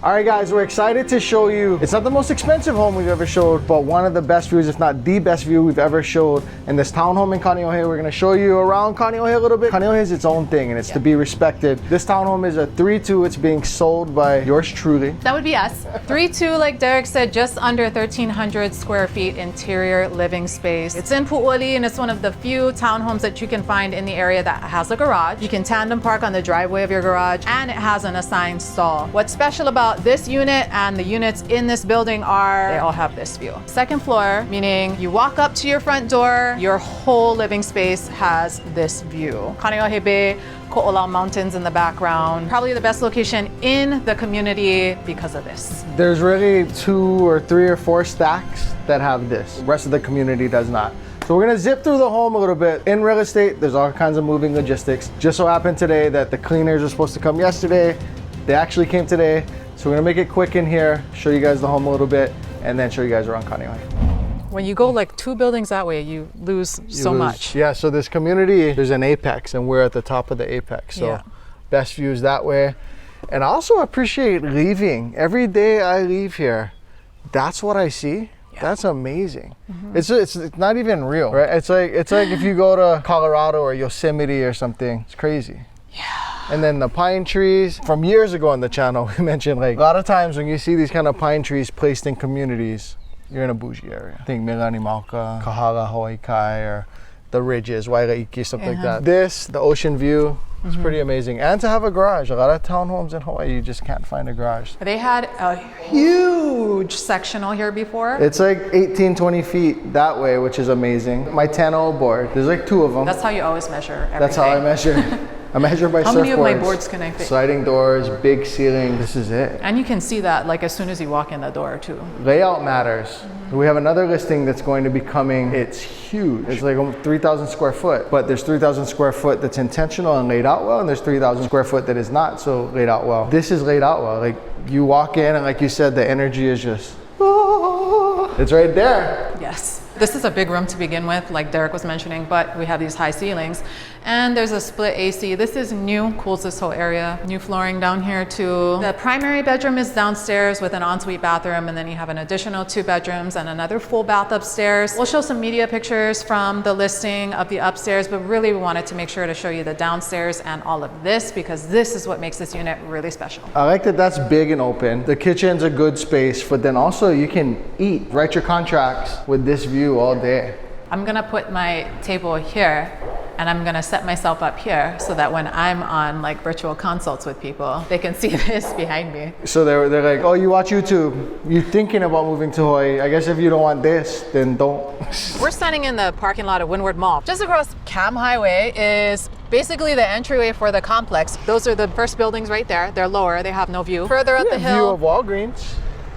All right, guys, we're excited to show you. It's not the most expensive home we've ever showed, but one of the best views, if not the best view we've ever showed in this townhome in Kaneohe. We're gonna show you around Kaneohe a little bit. Kaneohe is its own thing and it's to be respected. This townhome is a 3-2. It's being sold by yours truly. That would be us. 3-2, like Derek said, just under 1,300 square feet interior living space. It's in Puʻoli and it's one of the few townhomes that you can find in the area that has a garage. You can tandem park on the driveway of your garage and it has an assigned stall. What's special about this unit and the units in this building are they all have this view. Second floor, meaning you walk up to your front door, your whole living space has this view. Kāneohe Bay, Koʻolau mountains in the background. Probably the best location in the community because of this. There's really 2 or 3 or 4 stacks that have this. The rest of the community does not. So we're gonna zip through the home a little bit. In real estate, there's all kinds of moving logistics. Just so happened today that the cleaners were supposed to come yesterday. They actually came today. So we're gonna make it quick in here, show you guys the home a little bit, and then show you guys around Kaneohe. When you go like 2 buildings that way, you lose so much. Yeah, so this community, there's an apex and we're at the top of the apex. So best views that way. And I also appreciate leaving. Every day I leave here, that's what I see. That's amazing. It's not even real, right? It's like if you go to Colorado or Yosemite or something, it's crazy. Yeah. And then the pine trees. From years ago on the channel, we mentioned like a lot of times when you see these kind of pine trees placed in communities, you're in a bougie area. I think Milani Mauka, Kahala, Hawaii Kai, or the ridges, Wailaiki, something like that. This, the ocean view, is pretty amazing. And to have a garage. A lot of townhomes in Hawaii, you just can't find a garage. They had a huge sectional here before. It's like 18, 20 feet that way, which is amazing. My 10-0 board, there's like 2 of them. That's how you always measure everything. That's how I measure. I measure by surfboards. How many of my boards can I fit? Sliding doors, big ceiling. This is it. And you can see that like as soon as you walk in the door too. Layout matters. We have another listing that's going to be coming. It's huge. It's like 3,000 square foot, but there's 3,000 square foot that's intentional and laid out well, and there's 3,000 square foot that is not so laid out well. This is laid out well. Like you walk in and like you said, the energy is just, it's right there. Yes. This is a big room to begin with, like Derek was mentioning, but we have these high ceilings and there's a split AC. This is new, cools this whole area. New flooring down here too. The primary bedroom is downstairs with an ensuite bathroom, and then you have an additional 2 bedrooms and another full bath upstairs. We'll show some media pictures from the listing of the upstairs, but really we wanted to make sure to show you the downstairs and all of this because this is what makes this unit really special. I like that that's big and open. The kitchen's a good space, but then also you can eat, write your contracts with this view all day. I'm gonna put my table here and I'm gonna set myself up here so that when I'm on like virtual consults with people, they can see this behind me. So they're like, oh, you watch YouTube, you're thinking about moving to Hawaii. I guess if you don't want this, then don't. We're standing in the parking lot of Windward Mall. Just across Cam Highway is basically the entryway for the complex. Those are the first buildings right there. They're lower, they have no view. Further up the hill. View of Walgreens.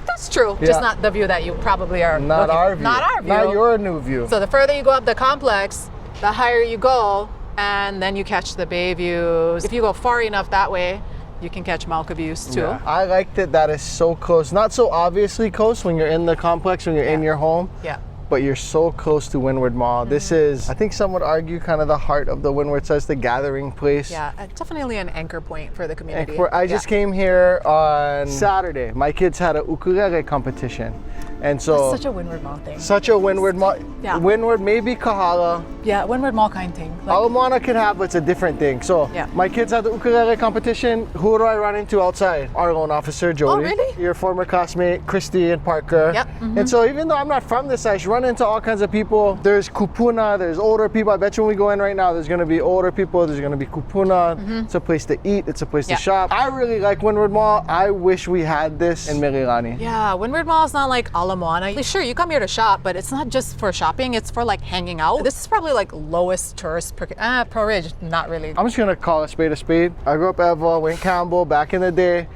That's true, just not the view that you probably are not looking. our view. Not our view. Not your new view. So the further you go up the complex, the higher you go, and then you catch the bay views. If you go far enough that way, you can catch Mauka views too. Yeah. I like that is so close. Not so obviously close when you're in the complex, when you're in your home. Yeah. But you're so close to Windward Mall. This is, I think some would argue, kind of the heart of the Windward, says the gathering place. Yeah, definitely an anchor point for the community. I just came here on Saturday. My kids had a ukulele competition. And so that's such a Windward Mall thing. Such a Windward Mall. Yeah. Windward, maybe Kahala. Yeah, Windward Mall kind of thing. Like, Ala Moana can have, but it's a different thing. So my kids had the ukulele competition. Who do I run into outside? Our loan officer, Jody. Oh, really? Your former classmate, Christy and Parker. Yep. And so even though I'm not from this side, you run into all kinds of people. There's kūpuna, there's older people. I bet you when we go in right now, there's gonna be older people, there's gonna be kūpuna. It's a place to eat, it's a place to shop. I really like Windward Mall. I wish we had this in Mililani. Yeah, Windward Mall is not like Ala Moana. Sure, you come here to shop, but it's not just for shopping, it's for like hanging out. This is probably like lowest tourist per ridge, not really. I'm just gonna call a spade a spade. I grew up at Eva, went Campbell back in the day.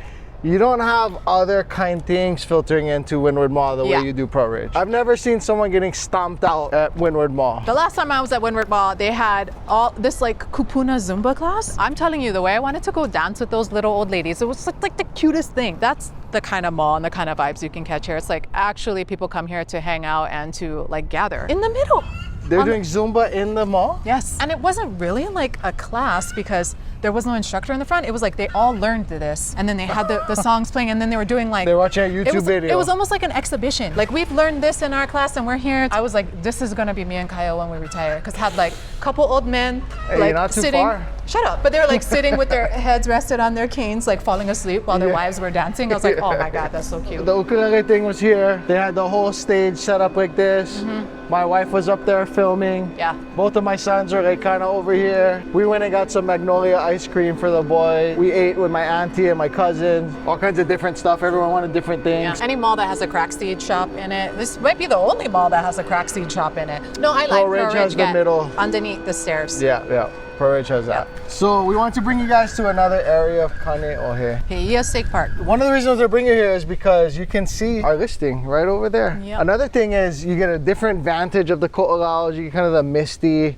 You don't have other kind things filtering into Windward Mall the way you do Pro Ridge. I've never seen someone getting stomped out at Windward Mall. The last time I was at Windward Mall, they had all this like kūpuna Zumba class. I'm telling you, the way I wanted to go dance with those little old ladies, it was like the cutest thing. That's the kind of mall and the kind of vibes you can catch here. It's like actually people come here to hang out and to like gather in the middle. They're doing Zumba in the mall? Yes, and it wasn't really like a class because there was no instructor in the front. It was like they all learned this, and then they had the songs playing, and then they were doing like... They were watching a YouTube video. It was almost like an exhibition. Like, we've learned this in our class, and we're here. I was like, this is gonna be me and Kaio when we retire, because had like a couple old men like not too sitting... far. Shut up. But they were like sitting with their heads rested on their canes, like falling asleep while their wives were dancing. I was like, oh my God, that's so cute. The ukulele thing was here. They had the whole stage set up like this. My wife was up there filming. Yeah. Both of my sons are like kind of over here. We went and got some Magnolia ice cream for the boy. We ate with my auntie and my cousin. All kinds of different stuff. Everyone wanted different things. Yeah. Any mall that has a crack seed shop in it. This might be the only mall that has a crack seed shop in it. No, I like Pearl Ridge has the middle. Underneath the stairs. Yeah. Pearl Ridge has that. So we want to bring you guys to another area of Kaneohe. Heia Steak Park. One of the reasons I bring you here is because you can see our listing right over there. Yep. Another thing is you get a different vantage of the Koʻolau. You get kind of the misty, a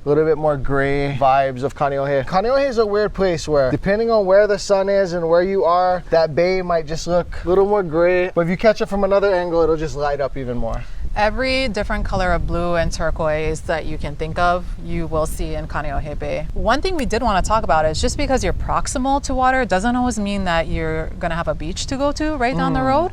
little bit more gray vibes of Kaneohe. Kaneohe is a weird place where depending on where the sun is and where you are, that bay might just look a little more gray. But if you catch it from another angle, it'll just light up even more. Every different color of blue and turquoise that you can think of, you will see in Kaneohe Bay. One thing we did want to talk about is just because you're proximal to water doesn't always mean that you're going to have a beach to go to right down the road.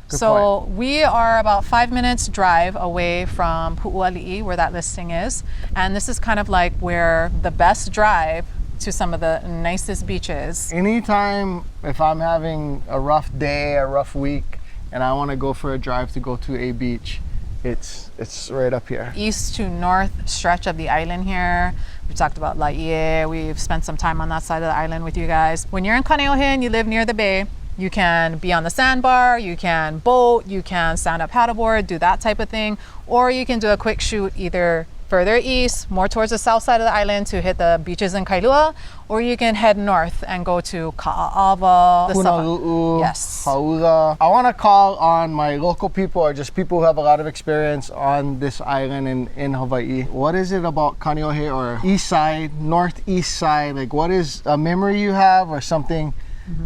Good so point. we are about 5 minutes drive away from Pu'uali'i, where that listing is. And this is kind of like where the best drive to some of the nicest beaches. Anytime if I'm having a rough day, a rough week, and I want to go for a drive to go to a beach, it's right up here. East to north stretch of the island here. We talked about Laie. We've spent some time on that side of the island with you guys. When you're in Kaneohe and you live near the bay, you can be on the sandbar, you can boat, you can stand up paddleboard, do that type of thing, or you can do a quick shoot either further east, more towards the south side of the island to hit the beaches in Kailua, or you can head north and go to Ka'ava, the Punalu'u, yes. Haula. I want to call on my local people or just people who have a lot of experience on this island in Hawaii. What is it about Kaneohe or east side, northeast side? Like, what is a memory you have or something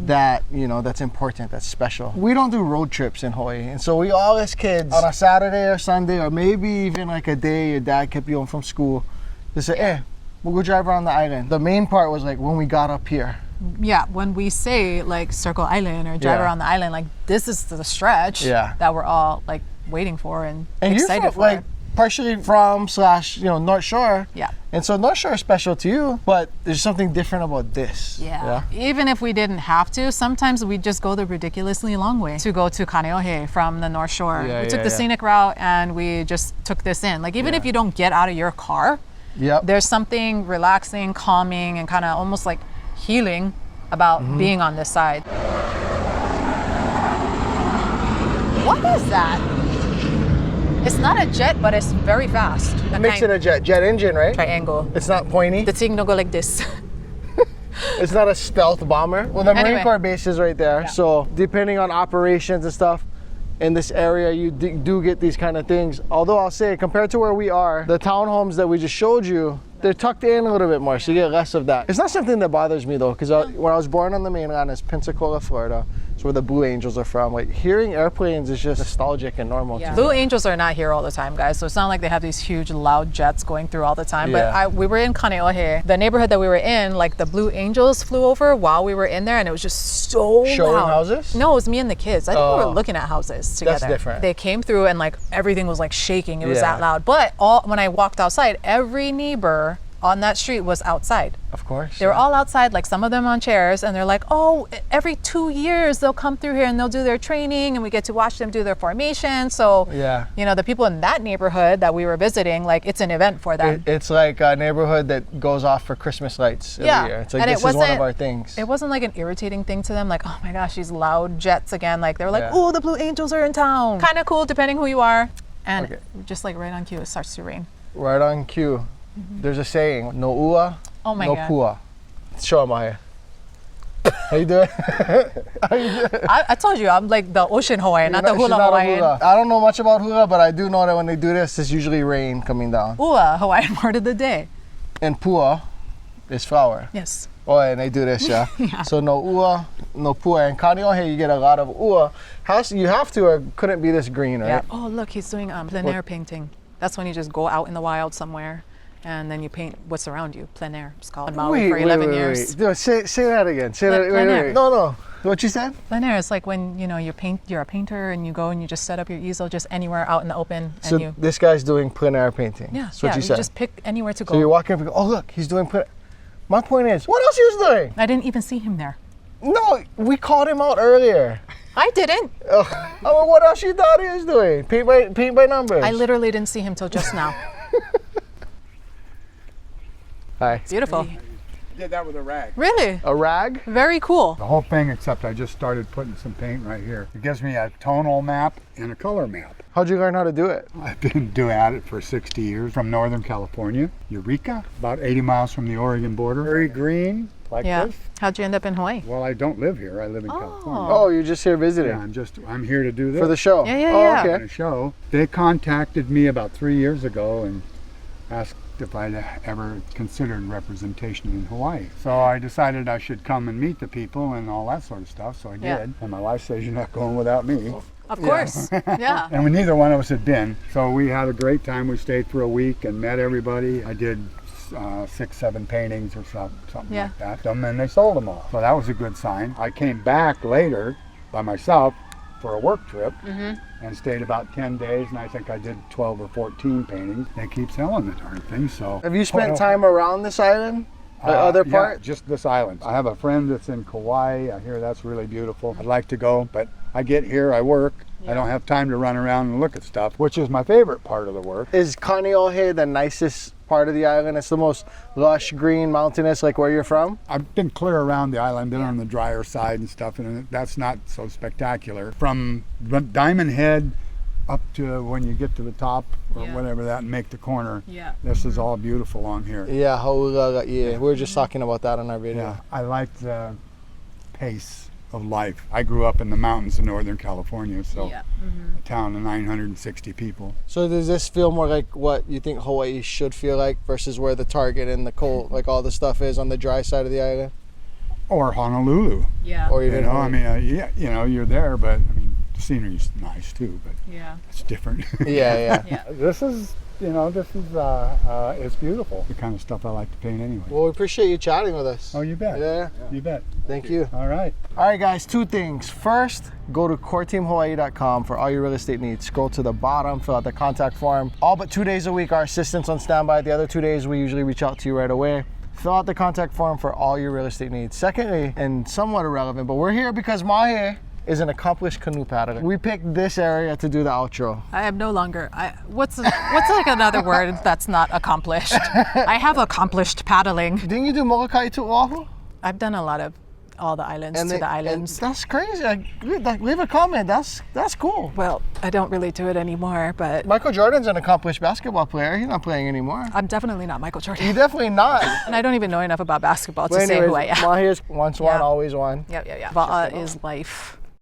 that, you know, that's important, that's special? We don't do road trips in Hawaii, and so we all as kids on a Saturday or Sunday or maybe even like a day your dad kept you home from school, they say, hey, we'll go drive around the island. The main part was like when we got up here. Yeah, when we say like Circle Island or drive around the island, like this is the stretch that we're all like waiting for and excited you're for. like partially from / North Shore. Yeah. And so North Shore is special to you, but there's something different about this. Yeah. Even if we didn't have to, sometimes we just go the ridiculously long way to go to Kaneohe from the North Shore. We took the scenic route and we just took this in. Like even if you don't get out of your car, there's something relaxing, calming, and kind of almost like healing about being on this side. What is that? It's not a jet, but it's very fast. Makes it a jet engine, right? Triangle. It's not pointy. The thing don't go like this. It's not a stealth bomber. Well, the Marine Corps base is right there. So depending on operations and stuff in this area, you do get these kind of things. Although I'll say, compared to where we are, the townhomes that we just showed you, they're tucked in a little bit more, so you get less of that. It's not something that bothers me though, because when I was born on the mainland, it's Pensacola, Florida. It's where the Blue Angels are from. Like hearing airplanes is just nostalgic and normal. Yeah. Blue Angels are not here all the time, guys. So it's not like they have these huge loud jets going through all the time. But we were in Kaneohe. The neighborhood that we were in, like the Blue Angels flew over while we were in there, and it was just so Showing loud. houses? No, it was me and the kids. I think we were looking at houses together. That's different. They came through and like everything was like shaking. It was that loud. But when I walked outside, every neighbor on that street was outside. Of course. They were all outside, like some of them on chairs, and they're like, oh, every 2 years they'll come through here and they'll do their training and we get to watch them do their formation. So, you know, the people in that neighborhood that we were visiting, like it's an event for them. It's like a neighborhood that goes off for Christmas lights every year. It's like, this is one of our things. It wasn't like an irritating thing to them, like, oh my gosh, these loud jets again. Like they were like, oh, the Blue Angels are in town. Kind of cool depending who you are. And just like right on cue, it starts to rain. Right on cue. There's a saying, no ua, no pua. Show them out here. How you doing? I told you, I'm like the ocean Hawaiian, not the hula Hawaiian. I don't know much about hula, but I do know that when they do this, it's usually rain coming down. Ua, Hawaiian word of the day. And pua is flower. Yes. Oh, and they do this, yeah? So no ua, no pua. And Kaneohe, you get a lot of ua. You have to, or couldn't be this green, right? Yeah. Oh, look, he's doing plein air painting. That's when you just go out in the wild somewhere and then you paint what's around you. Plein air, it's called. In Maui for 11 years. No, say that again. Say that. plein air. No. What you said? Plein air is like when you're a painter and you go and you just set up your easel just anywhere out in the open. And So this guy's doing plein air painting. yeah, That's what you said. just pick anywhere to go. So you're walking up and go, oh look, he's doing plein air. My point is, what else he was doing? I didn't even see him there. No, we called him out earlier. I didn't. Oh, what else you thought he was doing? Paint by numbers. I literally didn't see him till just now. Hi. Beautiful. Did that with a rag. Really? A rag? Very cool. The whole thing, except I just started putting some paint right here. It gives me a tonal map and a color map. How'd you learn how to do it? I've been doing it for 60 years from Northern California, Eureka, about 80 miles from the Oregon border. Very green, like Yeah. this. How'd you end up in Hawaii? Well, I don't live here. I live in California. Oh, you're just here visiting Yeah, I'm here to do this. for the show. Yeah. Oh, For okay. the show. They contacted me about 3 years ago and asked if I'd ever considered representation in Hawaii. So I decided I should come and meet the people and all that sort of stuff, so I Yeah. did. And my wife says, you're not going without me. Of course. Yeah. And neither one of us had been. So we had a great time. We stayed for a week and met everybody. I did 6, 7 paintings or something Yeah. like that. And they sold them all. So that was a good sign. I came back later by myself for a work trip and stayed about 10 days, and I think I did 12 or 14 paintings. They keep selling the darn thing, so. Have you spent time around this island? The other part? Yeah, just this island. I have a friend that's in Kauai. I hear that's really beautiful. I'd like to go, but I get here, I work. I don't have time to run around and look at stuff, which is my favorite part of the work. Is Kaneohe the nicest part of the island? It's the most lush, green, mountainous, like where you're from? I've been clear around the island, been on the drier side and stuff, and that's not so spectacular. From Diamond Head up to when you get to the top or whatever that and make the corner, this is all beautiful on here. Yeah, Haulaga, yeah. We were just talking about that in our video. Yeah, I like the pace of life. I grew up in the mountains of Northern California, so a town of 960 people. So does this feel more like what you think Hawaii should feel like versus where the Target and the cold, like all the stuff is on the dry side of the island? Or Honolulu. Yeah. Or even yeah, you're there, but I mean, the scenery's nice too, but it's different. Yeah. This is it's beautiful. The kind of stuff I like to paint anyway. Well, we appreciate you chatting with us. Oh, you bet. Yeah. You bet. Thank you. All right. All right, guys, 2 things. First, go to coreteamhawaii.com for all your real estate needs. Scroll to the bottom, fill out the contact form. All but 2 days a week, our assistant's on standby. The other 2 days, we usually reach out to you right away. Fill out the contact form for all your real estate needs. Secondly, and somewhat irrelevant, but we're here because Mahe is an accomplished canoe paddler. We picked this area to do the outro. I am no longer. What's like another word that's not accomplished? I have accomplished paddling. Didn't you do Molokai to Oahu? I've done a lot of all the islands to the islands. That's crazy. Leave a comment. That's cool. Well, I don't really do it anymore, but Michael Jordan's an accomplished basketball player. He's not playing anymore. I'm definitely not Michael Jordan. You're definitely not. And I don't even know enough about basketball to But say anyways, who I am. Mahe is once won, always won. Yeah. Va'a is life.